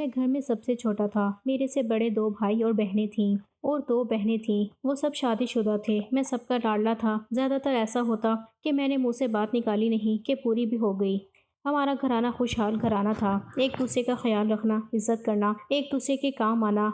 میں گھر میں سب سے چھوٹا تھا۔ میرے سے بڑے 2 بھائی اور بہنیں تھیں اور 2 بہنیں تھیں۔ وہ سب شادی شدہ تھے۔ میں سب کا لاڈلا تھا۔ زیادہ تر ایسا ہوتا کہ میں نے منہ سے بات نکالی نہیں کہ پوری بھی ہو گئی۔ ہمارا گھرانہ خوشحال گھرانہ تھا۔ ایک دوسرے کا خیال رکھنا، عزت کرنا، ایک دوسرے کے کام آنا،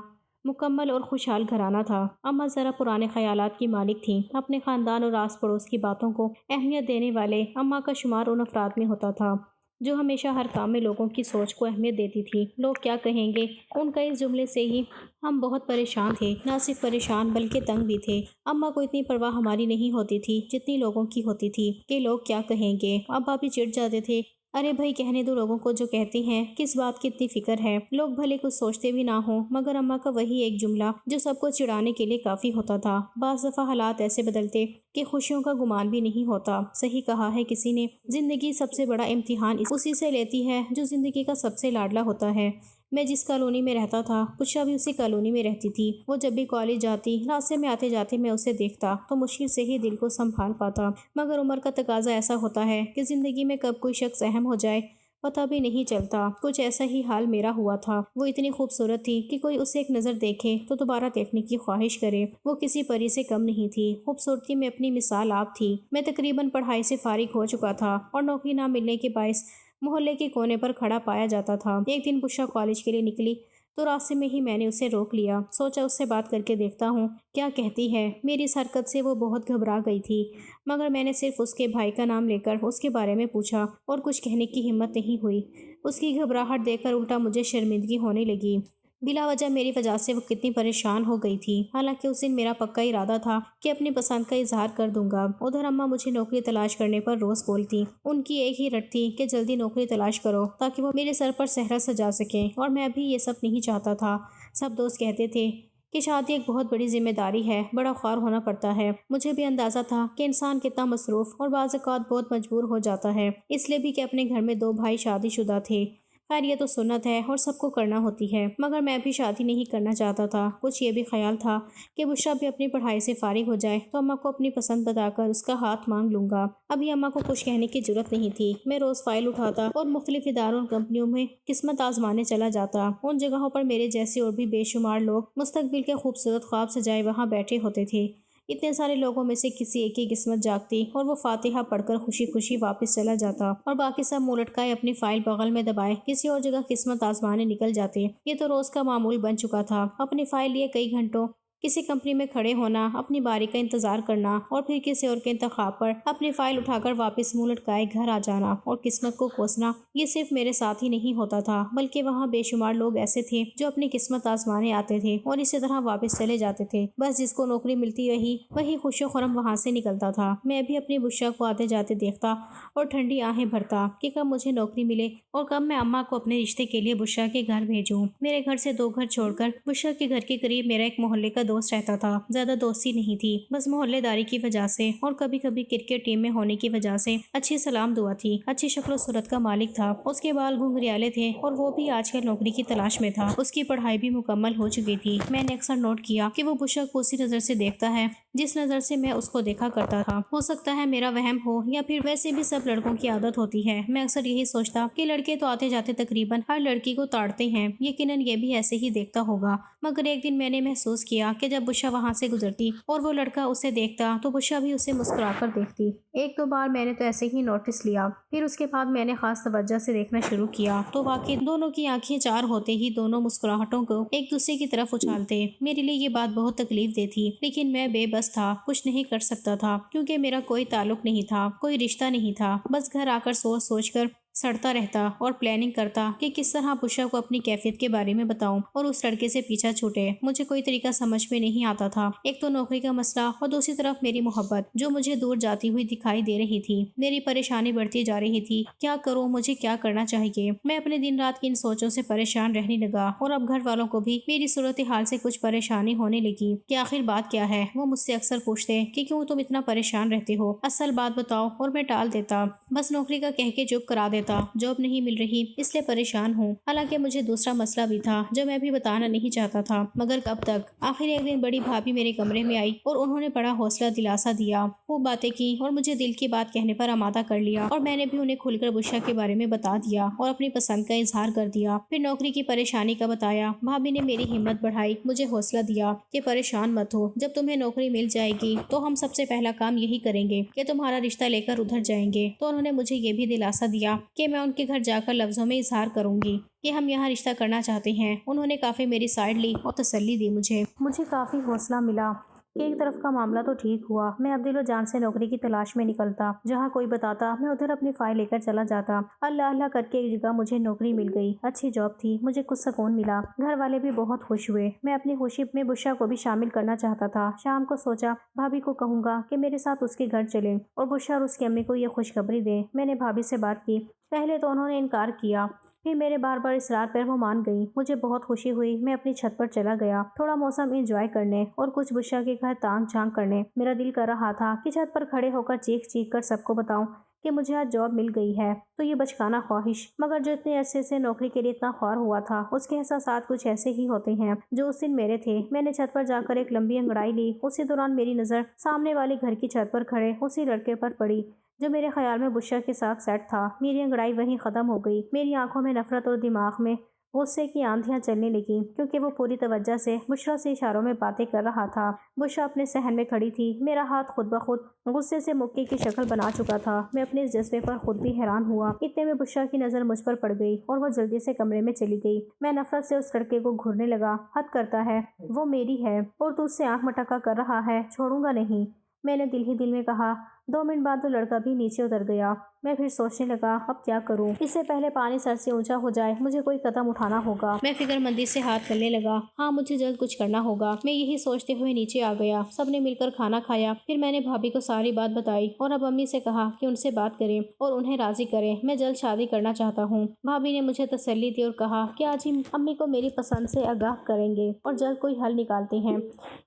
مکمل اور خوشحال گھرانہ تھا۔ اماں ذرا پرانے خیالات کی مالک تھیں۔ اپنے خاندان اور آس پڑوس کی باتوں کو اہمیت دینے والے اماں کا شمار ان افراد میں ہوتا تھا جو ہمیشہ ہر کام میں لوگوں کی سوچ کو اہمیت دیتی تھی۔ لوگ کیا کہیں گے، ان کا اس جملے سے ہی ہم بہت پریشان تھے۔ نہ صرف پریشان بلکہ تنگ بھی تھے۔ اماں کو اتنی پرواہ ہماری نہیں ہوتی تھی جتنی لوگوں کی ہوتی تھی کہ لوگ کیا کہیں گے۔ ابا بھی چڑ جاتے تھے، ارے بھائی کہنے دو لوگوں کو جو کہتے ہیں، کس بات کی اتنی فکر ہے، لوگ بھلے کچھ سوچتے بھی نہ ہوں۔ مگر اماں کا وہی ایک جملہ جو سب کو چڑھانے کے لیے کافی ہوتا تھا۔ بعض دفعہ حالات ایسے بدلتے کہ خوشیوں کا گمان بھی نہیں ہوتا۔ صحیح کہا ہے کسی نے، زندگی سب سے بڑا امتحان اسی سے لیتی ہے جو زندگی کا سب سے لاڈلا ہوتا ہے۔ میں جس کالونی میں رہتا تھا، بشرا بھی اسی کالونی میں رہتی تھی۔ وہ جب بھی کالج جاتی، راستے میں آتے جاتے میں اسے دیکھتا تو مشکل سے ہی دل کو سنبھال پاتا۔ مگر عمر کا تقاضا ایسا ہوتا ہے کہ زندگی میں کب کوئی شخص اہم ہو جائے پتہ بھی نہیں چلتا۔ کچھ ایسا ہی حال میرا ہوا تھا۔ وہ اتنی خوبصورت تھی کہ کوئی اسے ایک نظر دیکھے تو دوبارہ دیکھنے کی خواہش کرے۔ وہ کسی پری سے کم نہیں تھی۔ خوبصورتی میں اپنی مثال آپ تھی۔ میں تقریباً پڑھائی سے فارغ ہو چکا تھا اور نوکری نہ ملنے کے باعث محلے کے کونے پر کھڑا پایا جاتا تھا۔ ایک دن بشرا کالج کے لیے نکلی تو راستے میں ہی میں نے اسے روک لیا۔ سوچا اس سے بات کر کے دیکھتا ہوں کیا کہتی ہے۔ میری اس حرکت سے وہ بہت گھبرا گئی تھی، مگر میں نے صرف اس کے بھائی کا نام لے کر اس کے بارے میں پوچھا اور کچھ کہنے کی ہمت نہیں ہوئی۔ اس کی گھبراہٹ دیکھ کر الٹا مجھے شرمندگی ہونے لگی۔ بلا وجہ میری وجہ سے وہ کتنی پریشان ہو گئی تھی، حالانکہ اس دن میرا پکا ارادہ تھا کہ اپنی پسند کا اظہار کر دوں گا۔ ادھر اماں مجھے نوکری تلاش کرنے پر روز بولتی۔ ان کی ایک ہی رٹ تھی کہ جلدی نوکری تلاش کرو تاکہ وہ میرے سر پر صحرا سجا سکیں، اور میں بھی یہ سب نہیں چاہتا تھا۔ سب دوست کہتے تھے کہ شادی ایک بہت بڑی ذمہ داری ہے، بڑا خوار ہونا پڑتا ہے۔ مجھے بھی اندازہ تھا کہ انسان کتنا مصروف اور بعض اوقات بہت مجبور ہو جاتا ہے، اس لیے بھی کہ اپنے گھر میں 2 بھائی شادی شدہ تھے۔ خیر یہ تو سنت ہے اور سب کو کرنا ہوتی ہے، مگر میں بھی شادی نہیں کرنا چاہتا تھا۔ کچھ یہ بھی خیال تھا کہ بشرا بھی اپنی پڑھائی سے فارغ ہو جائے تو اماں کو اپنی پسند بتا کر اس کا ہاتھ مانگ لوں گا۔ ابھی اماں کو کچھ کہنے کی جرات نہیں تھی۔ میں روز فائل اٹھاتا اور مختلف اداروں اور کمپنیوں میں قسمت آزمانے چلا جاتا۔ ان جگہوں پر میرے جیسے اور بھی بے شمار لوگ مستقبل کے خوبصورت خواب سجائے وہاں بیٹھے ہوتے تھے۔ اتنے سارے لوگوں میں سے کسی ایک کی قسمت جاگتی اور وہ فاتحہ پڑھ کر خوشی خوشی واپس چلا جاتا، اور باقی سب منہ لٹکائے اپنی فائل بغل میں دبائے کسی اور جگہ قسمت آزمانے نکل جاتے۔ یہ تو روز کا معمول بن چکا تھا۔ اپنی فائل لیے کئی گھنٹوں کسی کمپنی میں کھڑے ہونا، اپنی باری کا انتظار کرنا اور پھر کسی اور کے انتخاب پر اپنی فائل اٹھا کر واپس منہ لٹکائے گھر آ جانا اور قسمت کو کوسنا، یہ صرف میرے ساتھ ہی نہیں ہوتا تھا بلکہ وہاں بے شمار لوگ ایسے تھے جو اپنی قسمت آزمانے آتے تھے اور اسی طرح واپس چلے جاتے تھے۔ بس جس کو نوکری ملتی رہی وہی خوش و خرم وہاں سے نکلتا تھا۔ میں بھی اپنی بشرا کو آتے جاتے دیکھتا اور ٹھنڈی آہیں بھرتا کہ کب مجھے نوکری ملے اور کب میں اماں کو اپنے رشتے کے لیے بشرا کے گھر بھیجوں۔ میرے گھر سے 2 گھر چھوڑ کر بشرا کے گھر کے قریب میرا ایک محلے کا دوست رہتا تھا۔ زیادہ دوستی نہیں تھی، بس محلے داری کی وجہ سے اور کبھی کبھی کرکٹ ٹیم میں ہونے کی وجہ سے اچھی سلام دعا تھی۔ اچھی شکل و صورت کا مالک تھا۔ اس کے بال گھنگریالے تھے اور وہ بھی آج کل نوکری کی تلاش میں تھا۔ اس کی پڑھائی بھی مکمل ہو چکی تھی۔ میں نے اکثر نوٹ کیا کہ وہ بشرا کو اسی نظر سے دیکھتا ہے جس نظر سے میں اس کو دیکھا کرتا تھا۔ ہو سکتا ہے میرا وہم ہو یا پھر ویسے بھی سب لڑکوں کی عادت ہوتی ہے۔ میں اکثر یہی سوچتا کہ لڑکے تو آتے جاتے تقریباً ہر لڑکی کو تاڑتے ہیں، یقیناً یہ بھی ایسے ہی دیکھتا ہوگا۔ مگر ایک دن میں نے محسوس کیا کہ جب بشرا وہاں سے گزرتی اور وہ لڑکا اسے دیکھتا تو بشرا بھی اسے مسکرا کر دیکھتی۔ 1-2 بار میں نے تو ایسے ہی نوٹس لیا، پھر اس کے بعد میں نے خاص توجہ سے دیکھنا شروع کیا تو واقعی دونوں کی آنکھیں چار ہوتے ہی دونوں مسکراہٹوں کو ایک دوسرے کی طرف اچھالتے۔ میرے لیے یہ بات بہت تکلیف دہ تھی، لیکن میں بے بس تھا، کچھ نہیں کر سکتا تھا کیونکہ میرا کوئی تعلق نہیں تھا، کوئی رشتہ نہیں تھا۔ بس گھر آ کر سوچ سوچ کر سڑتا رہتا اور پلاننگ کرتا کہ کس طرح بشرا کو اپنی کیفیت کے بارے میں بتاؤں اور اس لڑکے سے پیچھا چھوٹے۔ مجھے کوئی طریقہ سمجھ میں نہیں آتا تھا، ایک تو نوکری کا مسئلہ اور دوسری طرف میری محبت جو مجھے دور جاتی ہوئی دکھائی دے رہی تھی۔ میری پریشانی بڑھتی جا رہی تھی، کیا کروں، مجھے کیا کرنا چاہیے۔ میں اپنے دن رات کی ان سوچوں سے پریشان رہنے لگا اور اب گھر والوں کو بھی میری صورتحال سے کچھ پریشانی ہونے لگی کہ آخر بات کیا ہے۔ وہ مجھ سے اکثر پوچھتے کہ کیوں تم اتنا پریشان رہتے ہو، اصل بات بتاؤ، اور میں ٹال دیتا، بس نوکری کا کہہ کے چپ کرا دیتا تھا، جاب نہیں مل رہی اس لیے پریشان ہوں۔ حالانکہ مجھے دوسرا مسئلہ بھی تھا جو میں بھی بتانا نہیں چاہتا تھا، مگر کب تک۔ آخر ایک دن بڑی بھابھی میرے کمرے میں آئی اور انہوں نے بڑا حوصلہ دلاسا دیا، خوب باتیں کی اور مجھے دل کی بات کہنے پر آمادہ کر لیا، اور میں نے بھی انہیں کھل کر بشرا کے بارے میں بتا دیا اور اپنی پسند کا اظہار کر دیا۔ پھر نوکری کی پریشانی کا بتایا۔ بھابھی نے میری ہمت بڑھائی، مجھے حوصلہ دیا کہ پریشان مت ہو، جب تمہیں نوکری مل جائے گی تو ہم سب سے پہلا کام یہی کریں گے کہ تمہارا رشتہ لے کر ادھر جائیں گے۔ تو انہوں نے مجھے یہ بھی دلاسا دیا کہ میں ان کے گھر جا کر لفظوں میں اظہار کروں گی کہ ہم یہاں رشتہ کرنا چاہتے ہیں۔ انہوں نے کافی میری سائیڈ لی اور تسلی دی مجھے کافی حوصلہ ملا کہ ایک طرف کا معاملہ تو ٹھیک ہوا۔ میں اب دل و جان سے نوکری کی تلاش میں نکلتا، جہاں کوئی بتاتا میں ادھر اپنی فائل لے کر چلا جاتا۔ اللہ اللہ کر کے ایک جگہ مجھے نوکری مل گئی، اچھی جاب تھی، مجھے کچھ سکون ملا، گھر والے بھی بہت خوش ہوئے۔ میں اپنی خوشی میں بشرا کو بھی شامل کرنا چاہتا تھا۔ شام کو سوچا بھابھی کو کہوں گا کہ میرے ساتھ اس کے گھر چلے اور بشرا اور اس کی امی کو یہ خوشخبری دیں۔ میں نے بھابھی سے بات کی، پہلے تو انہوں نے انکار کیا، پھر میرے بار بار اصرار پر وہ مان گئی۔ مجھے بہت خوشی ہوئی۔ میں اپنی چھت پر چلا گیا تھوڑا موسم انجوائے کرنے اور کچھ بشرا کے گھر تانگ جھانک کرنے۔ میرا دل کر رہا تھا کہ چھت پر کھڑے ہو کر چیخ چیخ کر سب کو بتاؤں کہ مجھے آج جاب مل گئی ہے۔ تو یہ بچکانہ خواہش، مگر جو اتنے عرصے سے نوکری کے لیے اتنا خوار ہوا تھا، اس کے احساسات کچھ ایسے ہی ہوتے ہیں جو اس دن میرے تھے۔ میں نے چھت پر جا کر ایک لمبی انگڑائی لی۔ اسی دوران میری نظر سامنے والے گھر کی چھت پر کھڑے اسی لڑکے پر پڑی جو میرے خیال میں بشرا کے ساتھ سیٹ تھا۔ میری انگڑائی وہیں ختم ہو گئی۔ میری آنکھوں میں نفرت اور دماغ میں غصے کی آندھیاں چلنے لگیں، کیونکہ وہ پوری توجہ سے بشرا سے اشاروں میں باتیں کر رہا تھا۔ بشرا اپنے صحن میں کھڑی تھی، میرا ہاتھ خود بخود غصے سے مکے کی شکل بنا چکا تھا۔ میں اپنے اس جذبے پر خود بھی حیران ہوا۔ اتنے میں بشرا کی نظر مجھ پر پڑ گئی اور وہ جلدی سے کمرے میں چلی گئی۔ میں نفرت سے اس لڑکے کو گھورنے لگا، حد کرتا ہے، وہ میری ہے اور تو اس سے آنکھ مٹکا کر رہا ہے، چھوڑوں گا نہیں۔ میں نے دل ہی دل میں کہا۔ 2 منٹ بعد وہ لڑکا بھی نیچے اتر گیا۔ میں پھر سوچنے لگا اب کیا کروں، اس سے پہلے پانی سر سے اونچا ہو جائے مجھے کوئی قدم اٹھانا ہوگا۔ میں فکر مندی سے ہاتھ کرنے لگا، ہاں مجھے جلد کچھ کرنا ہوگا۔ میں یہی سوچتے ہوئے نیچے آ گیا۔ سب نے مل کر کھانا کھایا، پھر میں نے بھابھی کو ساری بات بتائی اور اب امی سے کہا کہ ان سے بات کریں اور انہیں راضی کریں، میں جلد شادی کرنا چاہتا ہوں۔ بھابھی نے مجھے تسلی دی اور کہا کہ آج ہی امی کو میری پسند سے آگاہ کریں گے اور جلد کوئی حل نکالتے ہیں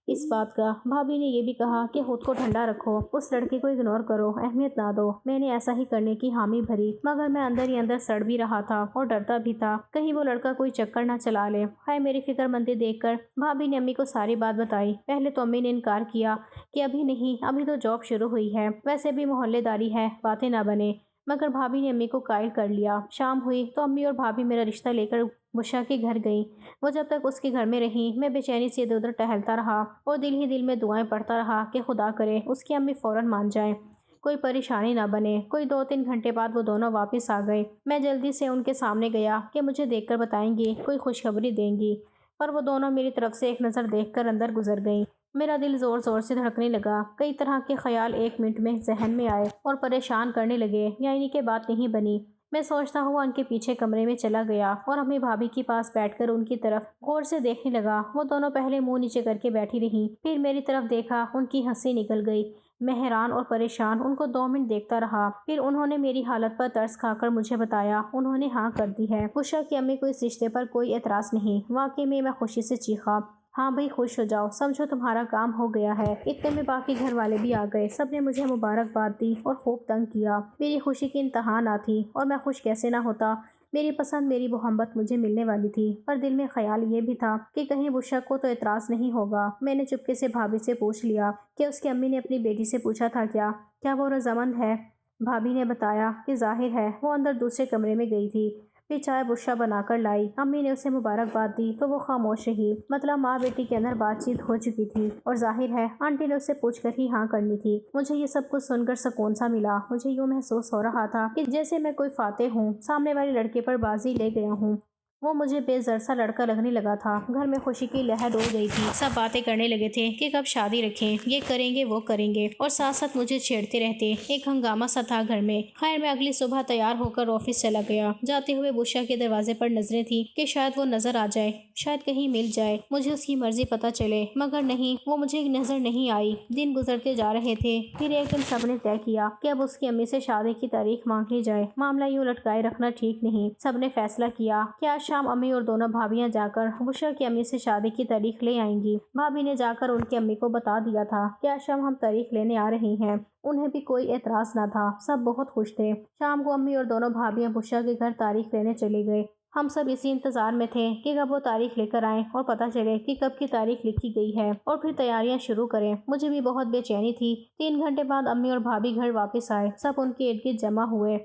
اس بات کا۔ بھابھی نے یہ بھی کہا کہ خود کو ٹھنڈا رکھو، اس لڑکی کو اگنور کرو، اہمیت نہ دو۔ میں نے ایسا ہی کرنے کی حامی بھری، مگر میں اندر ہی اندر سڑ بھی رہا تھا اور ڈرتا بھی تھا کہیں وہ لڑکا کوئی چکر نہ چلا لے۔ ہائے میری فکر مندی دیکھ کر بھابھی نے امی کو ساری بات بتائی۔ پہلے تو امی نے انکار کیا کہ ابھی نہیں، ابھی تو جاب شروع ہوئی ہے، ویسے بھی محلے داری ہے، باتیں نہ بنے، مگر بھابھی نے امی کو قائل کر لیا۔ شام ہوئی تو امی اور بھابھی میرا رشتہ لے کر بشرا کے گھر گئیں۔ وہ جب تک اس کے گھر میں رہیں میں بے چینی سے ادھر ادھر ٹہلتا رہا اور دل ہی دل میں دعائیں پڑھتا رہا کہ خدا کرے اس کی امی فوراً مان جائیں، کوئی پریشانی نہ بنے۔ کوئی 2-3 گھنٹے بعد وہ دونوں واپس آ گئے۔ میں جلدی سے ان کے سامنے گیا کہ مجھے دیکھ کر بتائیں گی، کوئی خوشخبری دیں گی، پر وہ دونوں میری طرف سے ایک نظر دیکھ کر اندر گزر گئیں۔ میرا دل زور زور سے دھڑکنے لگا، کئی طرح کے خیال 1 منٹ میں ذہن میں آئے اور پریشان کرنے لگے، یعنی کہ بات نہیں بنی۔ میں سوچتا ہوا ان کے پیچھے کمرے میں چلا گیا اور امی بھابھی کے پاس بیٹھ کر ان کی طرف غور سے دیکھنے لگا۔ وہ دونوں پہلے منہ نیچے کر کے بیٹھی رہیں، پھر میری طرف دیکھا، ان کی ہنسی نکل گئی۔ میں حیران اور پریشان ان کو 2 منٹ دیکھتا رہا، پھر انہوں نے میری حالت پر ترس کھا کر مجھے بتایا انہوں نے ہاں کر دی ہے۔ بشرا کی امی کو اس رشتے پر کوئی اعتراض نہیں۔ واقعی میں خوشی سے چیخا، ہاں بھائی خوش ہو جاؤ، سمجھو تمہارا کام ہو گیا ہے۔ اتنے میں باقی گھر والے بھی آ گئے، سب نے مجھے مبارکباد دی اور خوب تنگ کیا۔ میری خوشی کی انتہا نہ تھی اور میں خوش کیسے نہ ہوتا، میری پسند میری محبت مجھے ملنے والی تھی، پر دل میں خیال یہ بھی تھا کہ کہیں بشرا کو تو اعتراض نہیں ہوگا۔ میں نے چپکے سے بھابھی سے پوچھ لیا کہ اس کی امی نے اپنی بیٹی سے پوچھا تھا کیا وہ رضامند ہے؟ بھابھی نے بتایا کہ ظاہر ہے وہ اندر دوسرے کمرے میں گئی تھی، پھر چائے بشرا بنا کر لائی۔ امی نے اسے مبارکباد دی تو وہ خاموش رہی، مطلب ماں بیٹی کے اندر بات چیت ہو چکی تھی اور ظاہر ہے آنٹی نے اسے پوچھ کر ہی ہاں کرنی تھی۔ مجھے یہ سب کچھ سن کر سکون سا ملا۔ مجھے یوں محسوس ہو رہا تھا کہ جیسے میں کوئی فاتح ہوں، سامنے والے لڑکے پر بازی لے گیا ہوں۔ وہ مجھے بے زر سا لڑکا لگنے لگا تھا۔ گھر میں خوشی کی لہر اڑ گئی تھی، سب باتیں کرنے لگے تھے کہ کب شادی رکھیں، یہ کریں گے وہ کریں گے، اور ساتھ ساتھ مجھے چھیڑتے رہتے۔ ایک ہنگامہ سا تھا گھر میں۔ خیر میں اگلی صبح تیار ہو کر آفس چلا گیا۔ جاتے ہوئے بشرا کے دروازے پر نظریں تھیں کہ شاید وہ نظر آ جائے، شاید کہیں مل جائے، مجھے اس کی مرضی پتہ چلے، مگر نہیں، وہ مجھے نظر نہیں آئی۔ دن گزرتے جا رہے تھے، پھر ایک دن سب نے طے کیا کہ اب اس کی امی سے شادی کی تاریخ مانگ لی جائے۔ معاملہ یوں لٹکائے رکھنا ٹھیک نہیں۔ سب نے فیصلہ کیا کہ آج شام امی اور دونوں بھابیاں جا کر بشرا کی امی سے شادی کی تاریخ لے آئیں گی۔ بھابی نے جا کر ان کی امی کو بتا دیا تھا کہ آج شام ہم تاریخ لینے آ رہی ہیں۔ انہیں بھی کوئی اعتراض نہ تھا، سب بہت خوش تھے۔ شام کو امی اور دونوں بھابیاں بشرا کے گھر تاریخ لینے چلے گئے۔ ہم سب اسی انتظار میں تھے کہ کب وہ تاریخ لے کر آئیں اور پتہ چلے کہ کب کی تاریخ لکھی گئی ہے اور پھر تیاریاں شروع کریں۔ مجھے بھی بہت بے چینی تھی۔ 3 گھنٹے بعد امی اور بھابی گھر واپس آئے۔ سب ان کے ارد گرد جمع ہوئے،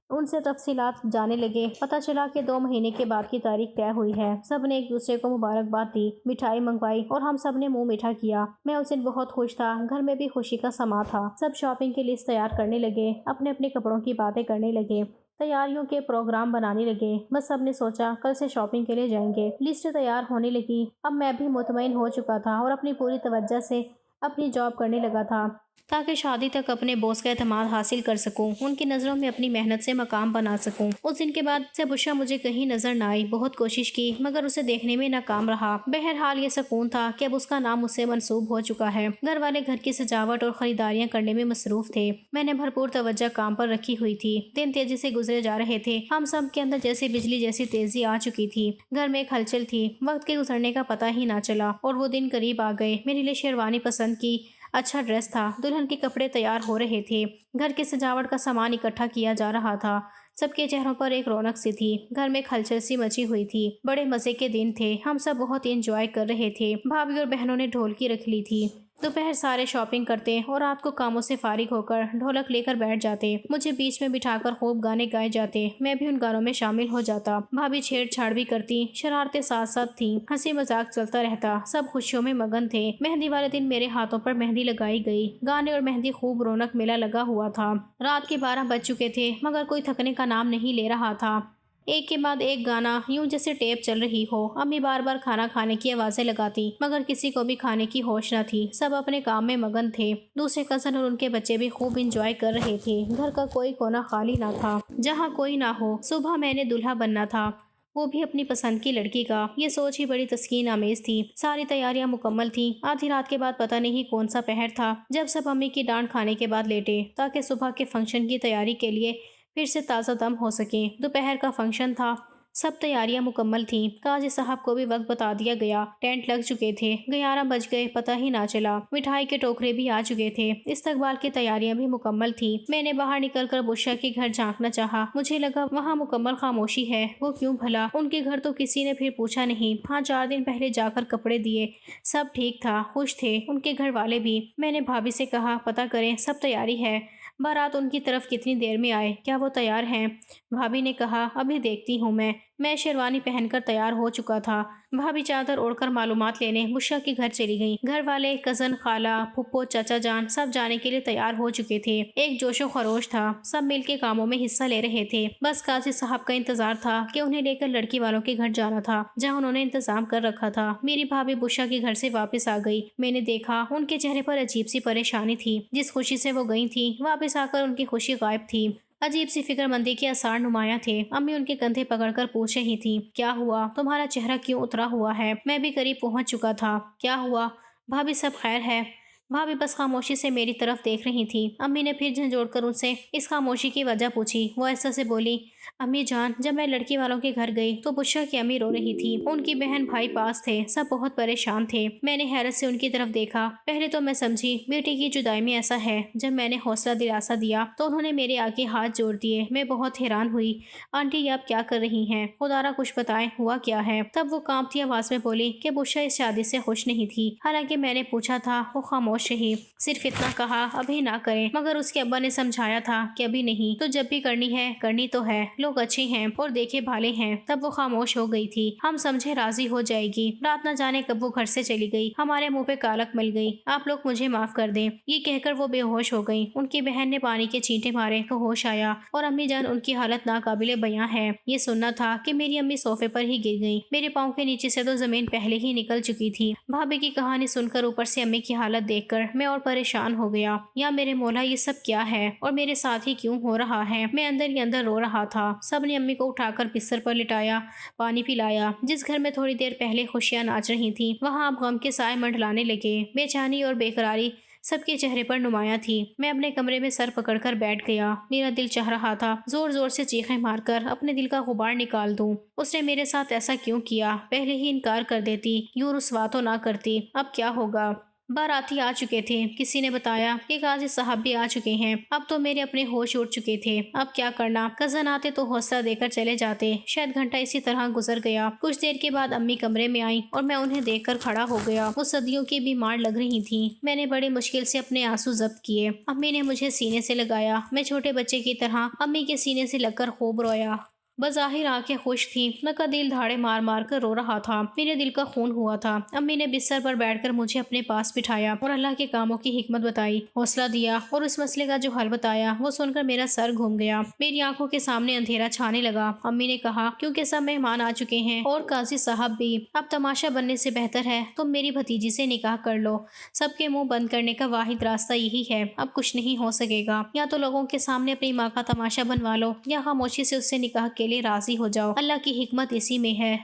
ان سے تفصیلات جانے لگے۔ پتہ چلا کہ 2 مہینے کے بعد کی تاریخ طے ہوئی ہے۔ سب نے ایک دوسرے کو مبارکباد دی، مٹھائی منگوائی اور ہم سب نے منہ میٹھا کیا۔ میں اس دن بہت خوش تھا، گھر میں بھی خوشی کا سما تھا۔ سب شاپنگ کی لسٹ تیار کرنے لگے، اپنے اپنے کپڑوں کی باتیں کرنے لگے، تیاریوں کے پروگرام بنانے لگے۔ بس سب نے سوچا کل سے شاپنگ کے لیے جائیں گے۔ لسٹ تیار ہونے لگی۔ اب میں بھی مطمئن ہو چکا تھا اور اپنی پوری توجہ سے اپنی جاب کرنے لگا تھا تاکہ شادی تک اپنے باس کا اعتماد حاصل کر سکوں، ان کی نظروں میں اپنی محنت سے مقام بنا سکوں۔ اس دن کے بعد سے بشرا مجھے کہیں نظر نہ آئی۔ بہت کوشش کی مگر اسے دیکھنے میں ناکام رہا۔ بہرحال یہ سکون تھا کہ اب اس کا نام مجھ سے منسوب ہو چکا ہے۔ گھر والے گھر کی سجاوٹ اور خریداریاں کرنے میں مصروف تھے۔ میں نے بھرپور توجہ کام پر رکھی ہوئی تھی۔ دن تیزی سے گزرے جا رہے تھے۔ ہم سب کے اندر جیسے بجلی جیسی تیزی آ چکی تھی۔ گھر میں ایک ہلچل تھی، وقت کے گزرنے کا پتہ ہی نہ چلا اور وہ دن قریب آ گئے۔ میرے لیے شیروانی پسند کی، اچھا ڈریس تھا، دلہن کے کپڑے تیار ہو رہے تھے، گھر کی سجاوٹ کا سامان اکٹھا کیا جا رہا تھا۔ سب کے چہروں پر ایک رونق سی تھی، گھر میں ایک ہلچل سی مچی ہوئی تھی۔ بڑے مزے کے دن تھے، ہم سب بہت انجوائے کر رہے تھے۔ بھابھی اور بہنوں نے ڈھولکی رکھ لی تھی۔ دوپہر سارے شاپنگ کرتے اور رات کو کاموں سے فارغ ہو کر ڈھولک لے کر بیٹھ جاتے۔ مجھے بیچ میں بٹھا کر خوب گانے گائے جاتے، میں بھی ان گانوں میں شامل ہو جاتا۔ بھابھی چھیڑ چھاڑ بھی کرتی، شرارتیں ساتھ ساتھ تھیں، ہنسی مذاق چلتا رہتا۔ سب خوشیوں میں مگن تھے۔ مہندی والے دن میرے ہاتھوں پر مہندی لگائی گئی، گانے اور مہندی خوب رونق میلہ لگا ہوا تھا۔ رات کے 12 بج چکے تھے مگر کوئی تھکنے کا نام نہیں لے رہا تھا۔ ایک کے بعد ایک گانا یوں جیسے ٹیپ چل رہی ہو۔ امی بار بار کھانا کھانے کی آوازیں لگاتی مگر کسی کو بھی کھانے کی ہوش نہ تھی، سب اپنے کام میں مگن تھے۔ دوسرے کزن اور ان کے بچے بھی خوب انجوائے کر رہے تھے۔ گھر کا کوئی کونا خالی نہ تھا جہاں کوئی نہ ہو۔ صبح میں نے دلہا بننا تھا، وہ بھی اپنی پسند کی لڑکی کا۔ یہ سوچ ہی بڑی تسکین آمیز تھی۔ ساری تیاریاں مکمل تھیں۔ آدھی رات کے بعد پتہ نہیں کون سا پہر تھا جب سب امی کی ڈانٹ کھانے کے بعد لیٹے تاکہ صبح کے فنکشن کی تیاری کے لیے پھر سے تازہ دم ہو سکیں۔ دوپہر کا فنکشن تھا، سب تیاریاں مکمل تھیں۔ قاضی صاحب کو بھی وقت بتا دیا گیا، ٹینٹ لگ چکے تھے۔ 11 بج گئے، پتہ ہی نہ چلا۔ مٹھائی کے ٹوکرے بھی آ چکے تھے۔ استقبال کی تیاریاں بھی مکمل تھیں۔ میں نے باہر نکل کر بشرا کے گھر جھانکنا چاہا، مجھے لگا وہاں مکمل خاموشی ہے۔ وہ کیوں بھلا؟ ان کے گھر تو کسی نے پھر پوچھا نہیں۔ ہاں 4 دن پہلے جا کر کپڑے دیے، سب ٹھیک تھا، خوش تھے ان کے گھر والے بھی۔ میں نے بھابھی سے کہا پتہ کریں سب تیاری ہے، بارات ان کی طرف کتنی دیر میں آئے، کیا وہ تیار ہیں؟ بھابھی نے کہا ابھی دیکھتی ہوں میں شیروانی پہن کر تیار ہو چکا تھا۔ بھابھی چادر اوڑھ کر معلومات لینے بشرا کے گھر چلی گئیں۔ گھر والے، کزن، خالہ، پھپھو، چچا جان سب جانے کے لیے تیار ہو چکے تھے۔ ایک جوش و خروش تھا، سب مل کے کاموں میں حصہ لے رہے تھے۔ بس قاضی صاحب کا انتظار تھا کہ انہیں لے کر لڑکی والوں کے گھر جانا تھا جہاں انہوں نے انتظام کر رکھا تھا۔ میری بھابھی بشرا کے گھر سے واپس آ گئی۔ میں نے دیکھا ان کے چہرے پر عجیب سی پریشانی تھی۔ جس خوشی سے وہ گئی تھی واپس آ کر ان کی خوشی غائب تھی۔ عجیب سی فکر مندی کے آثار نمایاں تھے۔ امی ان کے کندھے پکڑ کر پوچھ رہی تھی کیا ہوا، تمہارا چہرہ کیوں اترا ہوا ہے؟ میں بھی قریب پہنچ چکا تھا۔ کیا ہوا بھابھی، سب خیر ہے؟ بھابھی بس خاموشی سے میری طرف دیکھ رہی تھی۔ امی نے پھر جھنجھوڑ کر ان سے اس خاموشی کی وجہ پوچھی۔ وہ ایسا سے بولی امی جان، جب میں لڑکی والوں کے گھر گئی تو بشرا کی امی رو رہی تھی، ان کی بہن بھائی پاس تھے، سب بہت پریشان تھے۔ میں نے حیرت سے ان کی طرف دیکھا۔ پہلے تو میں سمجھی بیٹی کی جدائی میں ایسا ہے۔ جب میں نے حوصلہ دلاسا دیا تو انہوں نے میرے آگے ہاتھ جوڑ دیے۔ میں بہت حیران ہوئی، آنٹی یہ آپ کیا کر رہی ہیں؟ خدا را کچھ بتائیں ہوا کیا ہے؟ تب وہ کانپتی آواز میں بولی کہ بشرا اس شادی سے خوش نہیں تھی۔ حالانکہ میں نے پوچھا تھا، وہ خاموش رہی، صرف اتنا کہا ابھی نہ کریں، مگر اس کے ابا نے سمجھایا تھا کہ ابھی نہیں تو جب بھی کرنی ہے کرنی تو ہے، لوگ اچھے ہیں اور دیکھے بھالے ہیں۔ تب وہ خاموش ہو گئی تھی۔ ہم سمجھے راضی ہو جائے گی، رات نہ جانے کب وہ گھر سے چلی گئی، ہمارے منہ پہ کالک مل گئی، آپ لوگ مجھے معاف کر دیں۔ یہ کہہ کر وہ بے ہوش ہو گئی۔ ان کی بہن نے پانی کے چھینٹے مارے تو ہوش آیا اور امی جان ان کی حالت ناقابل بیاں ہے۔ یہ سننا تھا کہ میری امی صوفے پر ہی گر گئیں، میرے پاؤں کے نیچے سے تو زمین پہلے ہی نکل چکی تھی۔ بھابھی کی کہانی سن کر اوپر سے امی کی حالت دیکھ کر میں اور پریشان ہو گیا۔ یا میرے مولا یہ سب کیا ہے اور میرے ساتھ ہی کیوں ہو رہا ہے؟ میں اندر ہی اندر رو رہا تھا۔ سب نے امی کو اٹھا کر بستر پر لٹایا، پانی پلایا۔ جس گھر میں تھوڑی دیر پہلے خوشیاں ناچ رہی تھیں وہاں اب غم کے سائے منڈلانے لگے۔ بے چینی اور بے قراری سب کے چہرے پر نمایاں تھی۔ میں اپنے کمرے میں سر پکڑ کر بیٹھ گیا۔ میرا دل چاہ رہا تھا زور زور سے چیخیں مار کر اپنے دل کا غبار نکال دوں۔ اس نے میرے ساتھ ایسا کیوں کیا؟ پہلے ہی انکار کر دیتی، یوں رسوا تو نہ کرتی۔ اب کیا ہوگا؟ باراتی آ چکے تھے، کسی نے بتایا کہ قاضی صاحب بھی آ چکے ہیں۔ اب تو میرے اپنے ہوش اڑ چکے تھے۔ اب کیا کرنا؟ کزن آتے تو حوصلہ دے کر چلے جاتے۔ شاید گھنٹہ اسی طرح گزر گیا۔ کچھ دیر کے بعد امی کمرے میں آئیں اور میں انہیں دیکھ کر کھڑا ہو گیا۔ وہ صدیوں کی بیمار لگ رہی تھیں۔ میں نے بڑی مشکل سے اپنے آنسو ضبط کیے۔ امی نے مجھے سینے سے لگایا۔ میں چھوٹے بچے کی طرح امی کے سینے سے لگ کر خوب رویا۔ بظاہر آنکھیں خوش تھیں، مگر دل دھاڑے مار مار کر رو رہا تھا۔ میرے دل کا خون ہوا تھا۔ امی نے بستر پر بیٹھ کر مجھے اپنے پاس بٹھایا اور اللہ کے کاموں کی حکمت بتائی، حوصلہ دیا اور اس مسئلے کا جو حل بتایا وہ سن کر میرا سر گھوم گیا۔ میری آنکھوں کے سامنے اندھیرا چھانے لگا۔ امی نے کہا، کیونکہ سب مہمان آ چکے ہیں اور قاضی صاحب بھی، اب تماشا بننے سے بہتر ہے تم میری بھتیجی سے نکاح کر لو۔ سب کے منہ بند کرنے کا واحد راستہ یہی ہے۔ اب کچھ نہیں ہو سکے گا۔ یا تو لوگوں کے سامنے اپنی ماں کا تماشا بنوا لو یا خاموشی سے اس سے نکاح کے لیے راضی ہو جاؤ۔ اللہ کی حکمت اسی میں ہے۔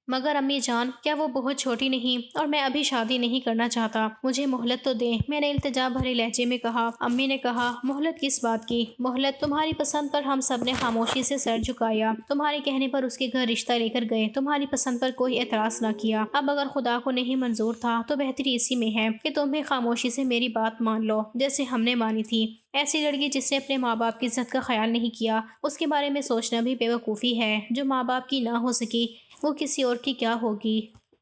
مگر امی جان، کیا وہ بہت چھوٹی نہیں؟ اور میں ابھی شادی نہیں کرنا چاہتا۔ مجھے مہلت تو دیں، میں نے التجا بھرے لہجے میں کہا۔ امی نے کہا، مہلت کس بات کی؟ مہلت تمہاری پسند پر ہم سب نے خاموشی سے سر جھکایا۔ تمہارے کہنے پر اس کے گھر رشتہ لے کر گئے، تمہاری پسند پر کوئی اعتراض نہ کیا۔ اب اگر خدا کو نہیں منظور تھا تو بہتری اسی میں ہے کہ تم بھی خاموشی سے میری بات مان لو، جیسے ہم نے مانی تھی۔ ایسی لڑکی جس نے اپنے ماں باپ کی عزت کا خیال نہیں کیا، اس کے بارے میں سوچنا بھی بے وقوفی ہے۔ جو ماں باپ کی نہ ہو سکی وہ کسی اور کی کیا ہوگی؟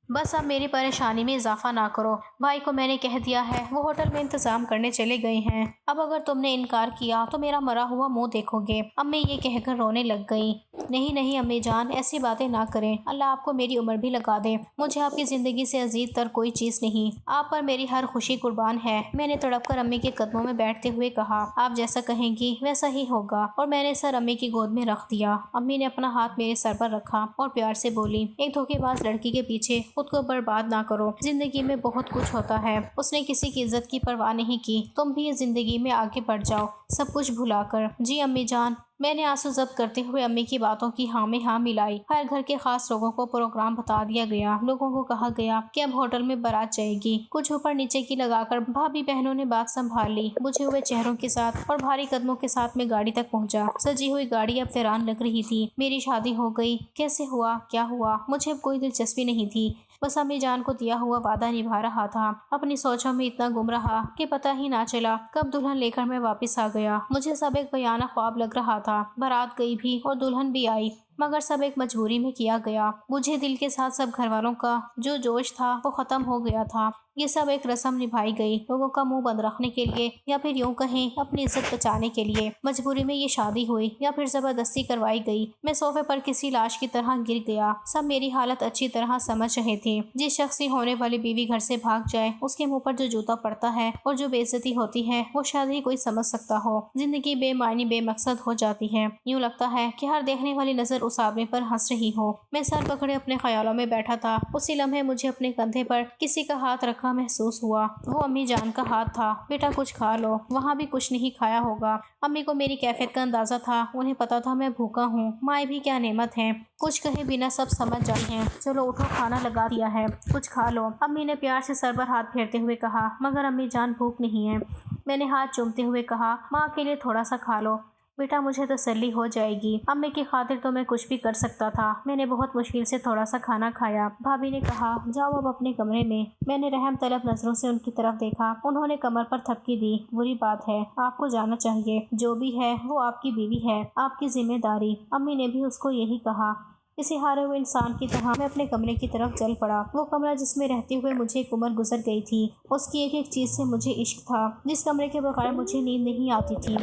بس اب میری پریشانی میں اضافہ نہ کرو۔ بھائی کو میں نے کہہ دیا ہے، وہ ہوٹل میں انتظام کرنے چلے گئے ہیں۔ اب اگر تم نے انکار کیا تو میرا مرا ہوا منہ دیکھو گے۔ امی یہ کہہ کر رونے لگ گئیں۔ نہیں نہیں امی جان، ایسی باتیں نہ کریں۔ اللہ آپ کو میری عمر بھی لگا دے۔ مجھے آپ کی زندگی سے عزیز تر کوئی چیز نہیں۔ آپ پر میری ہر خوشی قربان ہے۔ میں نے تڑپ کر امی کے قدموں میں بیٹھتے ہوئے کہا، آپ جیسا کہیں گی ویسا ہی ہوگا، اور میں نے سر امی کی گود میں رکھ دیا۔ امی نے اپنا ہاتھ میرے سر پر رکھا اور پیار سے بولی، ایک دھوکے باز لڑکی کے پیچھے خود کو برباد نہ کرو۔ زندگی میں بہت کچھ ہوتا ہے۔ اس نے کسی کی عزت کی پرواہ نہیں کی۔ تم بھی زندگی میں آگے بڑھ جاؤ، سب کچھ بھلا کر۔ جی امی جان۔ میں نے آنسو ضبط کرتے ہوئے امی کی باتوں کی ہاں میں ہاں ملائی۔ ہر گھر کے خاص لوگوں کو پروگرام بتا دیا گیا۔ لوگوں کو کہا گیا کہ اب ہوٹل میں بارات جائے گی۔ کچھ اوپر نیچے کی لگا کر بھابھی بہنوں نے بات سنبھال لی۔ بجھے ہوئے چہروں کے ساتھ اور بھاری قدموں کے ساتھ میں گاڑی تک پہنچا۔ سجی ہوئی گاڑی اب ویران لگ رہی تھی۔ میری شادی ہو گئی، کیسے ہوا، کیا ہوا، مجھے اب کوئی دلچسپی نہیں تھی۔ بس امی جان کو دیا ہوا وعدہ نبھا رہا تھا۔ اپنی سوچوں میں اتنا گم رہا کہ پتہ ہی نہ چلا کب دلہن لے کر میں واپس آ گیا۔ مجھے سب ایک بیانہ خواب لگ رہا تھا۔ بارات گئی بھی اور دلہن بھی آئی، مگر سب ایک مجبوری میں کیا گیا۔ مجھے دل کے ساتھ سب گھر والوں کا جو جوش تھا وہ ختم ہو گیا تھا۔ یہ سب ایک رسم نبھائی گئی، لوگوں کا منہ بند رکھنے کے لیے یا پھر یوں کہیں اپنی عزت بچانے کے لیے۔ مجبوری میں یہ شادی ہوئی یا پھر زبردستی کروائی گئی۔ میں صوفے پر کسی لاش کی طرح گر گیا۔ سب میری حالت اچھی طرح سمجھ رہے تھے۔ جس شخص کی ہونے والی بیوی گھر سے بھاگ جائے، اس کے منہ پر جو جوتا پڑتا ہے اور جو بے عزتی ہوتی ہے، وہ شاید ہی کوئی سمجھ سکتا ہو۔ زندگی بے معنی بے مقصد ہو جاتی ہے۔ یوں لگتا ہے کہ ہر دیکھنے والی نظر اس آدمی پر ہنس رہی ہو۔ میں سر پکڑے اپنے خیالوں میں بیٹھا تھا۔ اسی لمحے مجھے اپنے کندھے پر کسی کا ہاتھ رکھا محسوس ہوا۔ وہ امی جان کا ہاتھ تھا۔ بیٹا کچھ کھا لو، وہاں بھی کچھ نہیں کھایا ہوگا۔ امی کو میری کیفیت کا اندازہ تھا۔ انہیں پتا تھا میں بھوکا ہوں۔ مائیں بھی کیا نعمت ہیں، کچھ کہے بنا سب سمجھ جاتی ہیں۔ چلو اٹھو، کھانا لگا دیا ہے، کچھ کھا لو۔ امی نے پیار سے سر پر ہاتھ پھیرتے ہوئے کہا، مگر امی جان بھوک نہیں ہے۔ میں نے ہاتھ چومتے ہوئے کہا، ماں کے لیے تھوڑا سا کھا لو۔ بیٹا مجھے تسلی ہو جائے گی، امی کی خاطر تو میں کچھ بھی کر سکتا تھا۔ میں نے بہت مشکل سے تھوڑا سا کھانا کھایا۔ بھابھی نے کہا، جاؤ اب اپنے کمرے میں۔ میں نے رحم طلب نظروں سے ان کی طرف دیکھا۔ انہوں نے کمر پر تھپکی دی۔ بری بات ہے، آپ کو جانا چاہیے۔ جو بھی ہے وہ آپ کی بیوی ہے، آپ کی ذمہ داری۔ امی نے بھی اس کو یہی کہا۔ کسی ہارے ہوئے انسان کی طرح میں اپنے کمرے کی طرف چل پڑا۔ وہ کمرہ جس میں رہتے ہوئے مجھے ایک عمر گزر گئی تھی۔ اس کی ایک ایک چیز سے مجھے عشق تھا۔ جس کمرے کے بغیر مجھے نیند نہیں آتی تھی،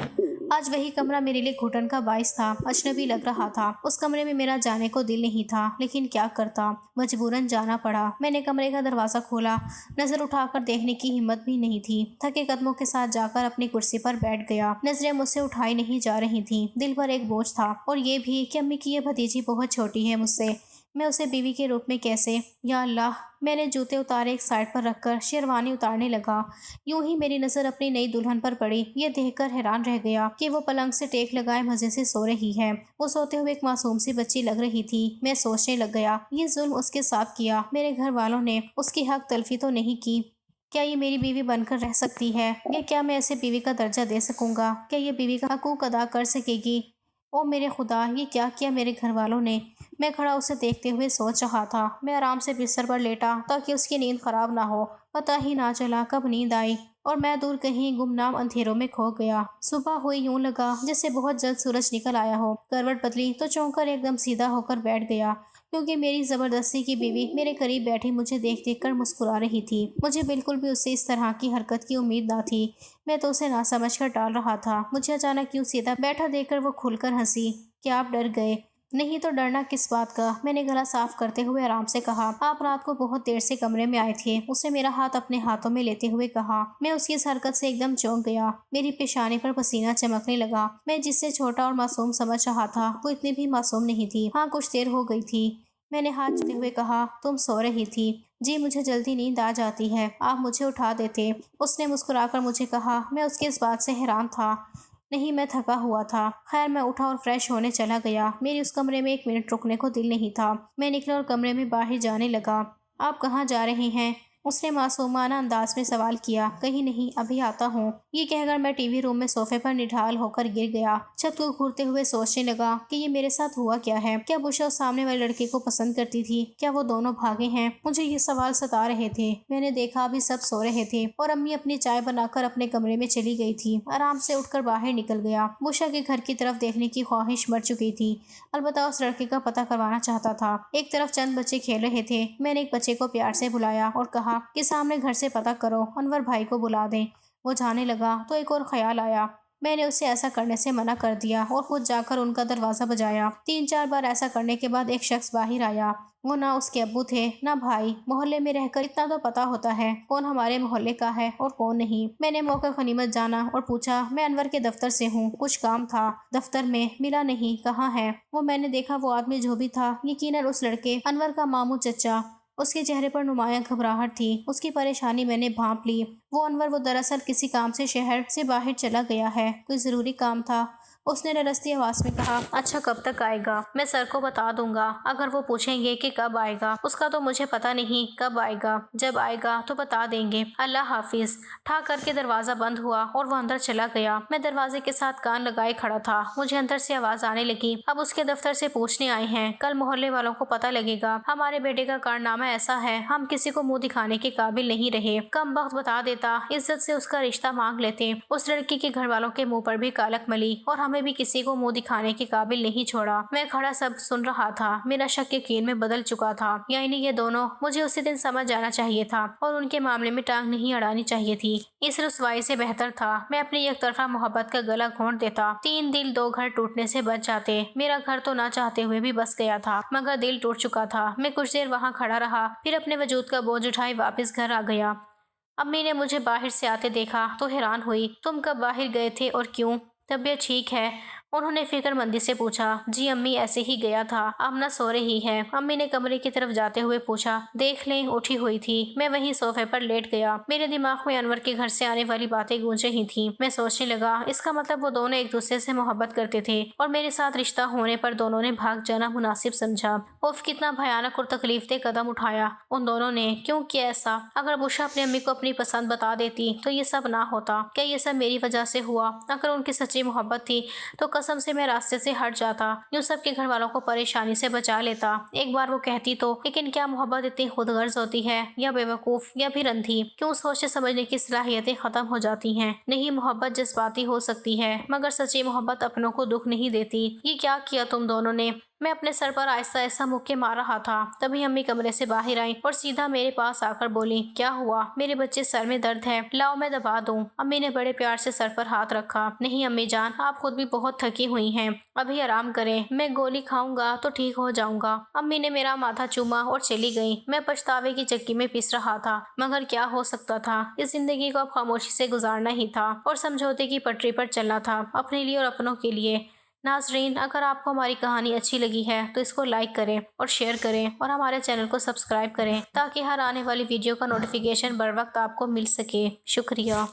آج وہی کمرہ میرے لیے گھٹن کا باعث تھا۔ اجنبی لگ رہا تھا۔ اس کمرے میں میرا جانے کو دل نہیں تھا، لیکن کیا کرتا، مجبوراً جانا پڑا۔ میں نے کمرے کا دروازہ کھولا۔ نظر اٹھا کر دیکھنے کی ہمت بھی نہیں تھی۔ تھکے قدموں کے ساتھ جا کر اپنی کرسی پر بیٹھ گیا۔ نظریں مجھ سے اٹھائی نہیں جا رہی تھیں۔ دل پر ایک بوجھ تھا، اور یہ بھی کہ امی کی یہ بھتیجی بہت چھوٹی ہے مجھ سے۔ میں اسے بیوی کے روپ میں کیسے؟ یا اللہ! میں نے جوتے اتارے ایک سائڈ پر رکھ کر شیروانی اتارنے لگا۔ یوں ہی میری نظر اپنی نئی دلہن پر پڑی۔ یہ دیکھ کر حیران رہ گیا کہ وہ پلنگ سے ٹیک لگائے مزے سے سو رہی ہے۔ وہ سوتے ہوئے ایک معصوم سی بچی لگ رہی تھی۔ میں سوچنے لگ گیا، یہ ظلم اس کے ساتھ کیا، میرے گھر والوں نے اس کی حق تلفی تو نہیں کی؟ کیا یہ میری بیوی بن کر رہ سکتی ہے؟ یا کیا میں اسے بیوی کا درجہ دے سکوں گا؟ کیا یہ بیوی کا حقوق ادا کر سکے گی؟ او میرے خدا، یہ کیا کیا میرے گھر والوں نے؟ میں کھڑا اسے دیکھتے ہوئے سوچ رہا تھا۔ میں آرام سے بستر پر لیٹا تاکہ اس کی نیند خراب نہ ہو۔ پتہ ہی نہ چلا کب نیند آئی اور میں دور کہیں گمنام اندھیروں میں کھو گیا۔ صبح ہوئی یوں لگا جیسے بہت جلد سورج نکل آیا ہو۔ کروٹ بدلی تو چونک کر ایک دم سیدھا ہو کر بیٹھ گیا، کیونکہ میری زبردستی کی بیوی میرے قریب بیٹھی مجھے دیکھ دیکھ کر مسکرا رہی تھی۔ مجھے بالکل بھی اس سے اس طرح کی حرکت کی امید نہ تھی۔ میں تو اسے نہ سمجھ کر ٹال رہا تھا۔ مجھے اچانک یوں سیدھا بیٹھا دیکھ کر وہ کھل کر ہنسی۔ کیا آپ ڈر گئے؟ نہیں تو ڈرنا کس بات کا؟ میں نے گلا صاف کرتے ہوئے آرام سے کہا۔ آپ رات کو بہت دیر سے کمرے میں آئے تھے، اس نے میرا ہاتھ اپنے ہاتھوں میں لیتے ہوئے کہا۔ میں اس کی اس حرکت سے ایک دم چونک گیا۔ میری پیشانی پر پسینہ چمکنے لگا۔ میں جس سے چھوٹا اور معصوم سمجھ رہا تھا وہ اتنی بھی معصوم نہیں تھی۔ ہاں، کچھ دیر ہو گئی تھی۔ میں نے ہاتھ چلتے ہوئے کہا۔ تم سو رہی تھی؟ جی، مجھے جلدی نیند آ جاتی ہے، آپ مجھے اٹھا دیتے۔ اس نے مسکرا کر مجھے کہا۔ میں اس کی اس بات سے حیران تھا۔ نہیں، میں تھکا ہوا تھا۔ خیر، میں اٹھا اور فریش ہونے چلا گیا۔ میری اس کمرے میں ایک منٹ رکنے کو دل نہیں تھا۔ میں نکلا اور کمرے میں باہر جانے لگا۔ آپ کہاں جا رہے ہیں؟ اس نے معصومانہ انداز میں سوال کیا۔ کہیں نہیں، ابھی آتا ہوں۔ یہ کہہ کر میں ٹی وی روم میں صوفے پر نڈھال ہو کر گر گیا۔ چھت کو گھورتے ہوئے سوچنے لگا کہ یہ میرے ساتھ ہوا کیا ہے؟ کیا بشرا اس سامنے والے لڑکے کو پسند کرتی تھی؟ کیا وہ دونوں بھاگے ہیں؟ مجھے یہ سوال ستا رہے تھے۔ میں نے دیکھا ابھی سب سو رہے تھے اور امی اپنی چائے بنا کر اپنے کمرے میں چلی گئی تھی۔ آرام سے اٹھ کر باہر نکل گیا۔ بشرا کے گھر کی طرف دیکھنے کی خواہش مر چکی تھی، البتہ اس لڑکے کا پتہ کروانا چاہتا تھا۔ ایک طرف چند بچے کھیل رہے تھے۔ میں نے ایک بچے کو پیار سے بلایا اور کہا کہ سامنے گھر سے پتہ کرو، انور بھائی کو بلا دیں۔ وہ جانے لگا تو ایک اور خیال آیا۔ میں نے اسے ایسا کرنے سے منع کر دیا اور خود جا کر ان کا دروازہ بجایا۔ 3-4 بار ایسا کرنے کے بعد ایک شخص باہر آیا۔ وہ نہ اس کے ابو تھے نہ بھائی۔ محلے میں رہ کر اتنا تو پتہ ہوتا ہے کون ہمارے محلے کا ہے اور کون نہیں۔ میں نے موقع غنیمت جانا اور پوچھا، میں انور کے دفتر سے ہوں، کچھ کام تھا دفتر میں؟ ملا نہیں، کہاں ہے وہ؟ میں نے دیکھا وہ آدمی جو بھی تھا یقیناً اس لڑکے انور کا ماموں چچا۔ اس کے چہرے پر نمایاں گھبراہٹ تھی۔ اس کی پریشانی میں نے بھانپ لی۔ وہ انور، وہ دراصل کسی کام سے شہر سے باہر چلا گیا ہے، کوئی ضروری کام تھا۔ اس نے رستی آواز میں کہا۔ اچھا، کب تک آئے گا؟ میں سر کو بتا دوں گا۔ اگر وہ پوچھیں گے کہ کب آئے گا، اس کا تو مجھے پتہ نہیں کب آئے گا، جب آئے گا تو بتا دیں گے۔ اللہ حافظ۔ ٹھا کر کے دروازہ بند ہوا اور وہ اندر چلا گیا۔ میں دروازے کے ساتھ کان لگائے کھڑا تھا۔ مجھے اندر سے آواز آنے لگی، اب اس کے دفتر سے پوچھنے آئے ہیں، کل محلے والوں کو پتہ لگے گا ہمارے بیٹے کا کارنامہ ایسا ہے، ہم کسی کو منہ دکھانے کے قابل نہیں رہے۔ کم بخت بتا دیتا، عزت سے اس کا رشتہ مانگ لیتے۔ اس لڑکی کے گھر والوں کے منہ پر بھی کالک ملی اور ہمیں بھی کسی کو منہ دکھانے کے قابل نہیں چھوڑا۔ میں کھڑا سب سن رہا تھا۔ میرا شک یقین میں بدل چکا تھا۔ یعنی یہ دونوں، مجھے اسی دن سمجھ جانا چاہیے تھا اور ان کے معاملے میں ٹانگ نہیں اڑانی چاہیے تھی۔ اس رسوائی سے بہتر تھا میں اپنی یک طرفہ محبت کا گلا گھونٹ دیتا۔ 3 دل 2 گھر ٹوٹنے سے بچ جاتے۔ میرا گھر تو نہ چاہتے ہوئے بھی بس گیا تھا، مگر دل ٹوٹ چکا تھا۔ میں کچھ دیر وہاں کھڑا رہا، پھر اپنے وجود کا بوجھ اٹھائے واپس گھر آ گیا۔ امی نے مجھے باہر سے آتے دیکھا تو حیران ہوئی۔ تم کب باہر گئے تھے اور کیوں؟ طبیعت ٹھیک ہے؟ انہوں نے فکر مندی سے پوچھا۔ جی امی، ایسے ہی گیا تھا، اب نہ سو رہی ہے۔ امی نے کمرے کی طرف جاتے ہوئے پوچھا۔ دیکھ لیں، اٹھی ہوئی تھی۔ میں وہیں صوفے پر لیٹ گیا۔ میرے دماغ میں انور کے گھر سے آنے والی باتیں گونج رہی تھیں۔ میں سوچنے لگا، اس کا مطلب وہ دونوں ایک دوسرے سے محبت کرتے تھے اور میرے ساتھ رشتہ ہونے پر دونوں نے بھاگ جانا مناسب سمجھا۔ اف، کتنا بھیانک اور تکلیف دہ قدم اٹھایا ان دونوں نے۔ کیوں کیا ایسا؟ اگر بشرا اپنی امی کو اپنی پسند بتا دیتی تو یہ سب نہ ہوتا۔ کیا یہ سب میری وجہ سے ہوا؟ اگر ان کی سچی محبت تھی تو قسم سے میں راستے سے ہٹ جاتا، یوں سب کے گھر والوں کو پریشانی سے بچا لیتا۔ ایک بار وہ کہتی تو، لیکن کیا محبت اتنی خود غرض ہوتی ہے، یا بے وقوف، یا پھر اندھی؟ کیوں سوچنے سمجھنے کی صلاحیتیں ختم ہو جاتی ہیں؟ نہیں، محبت جذباتی ہو سکتی ہے مگر سچی محبت اپنوں کو دکھ نہیں دیتی۔ یہ کیا کیا تم دونوں نے؟ میں اپنے سر پر آہستہ آہستہ مکے مار رہا تھا، تبھی امی کمرے سے باہر آئیں اور سیدھا میرے پاس آ کر بولی، کیا ہوا؟ میرے بچے، سر میں درد ہے، لاؤ میں دبا دوں۔ امی نے بڑے پیار سے سر پر ہاتھ رکھا۔ نہیں امی جان، آپ خود بھی بہت تھکی ہوئی ہیں، ابھی آرام کریں، میں گولی کھاؤں گا تو ٹھیک ہو جاؤں گا۔ امی نے میرا ماتھا چوما اور چلی گئی۔ میں پچھتاوے کی چکی میں پس رہا تھا، مگر کیا ہو سکتا تھا؟ اس زندگی کو اب خاموشی سے گزارنا ہی تھا اور سمجھوتے کی پٹری پر چلنا تھا، اپنے لیے اور اپنوں کے لیے۔ ناظرین، اگر آپ کو ہماری کہانی اچھی لگی ہے تو اس کو لائک کریں اور شیئر کریں اور ہمارے چینل کو سبسکرائب کریں تاکہ ہر آنے والی ویڈیو کا نوٹیفیکیشن بر وقت آپ کو مل سکے۔ شکریہ۔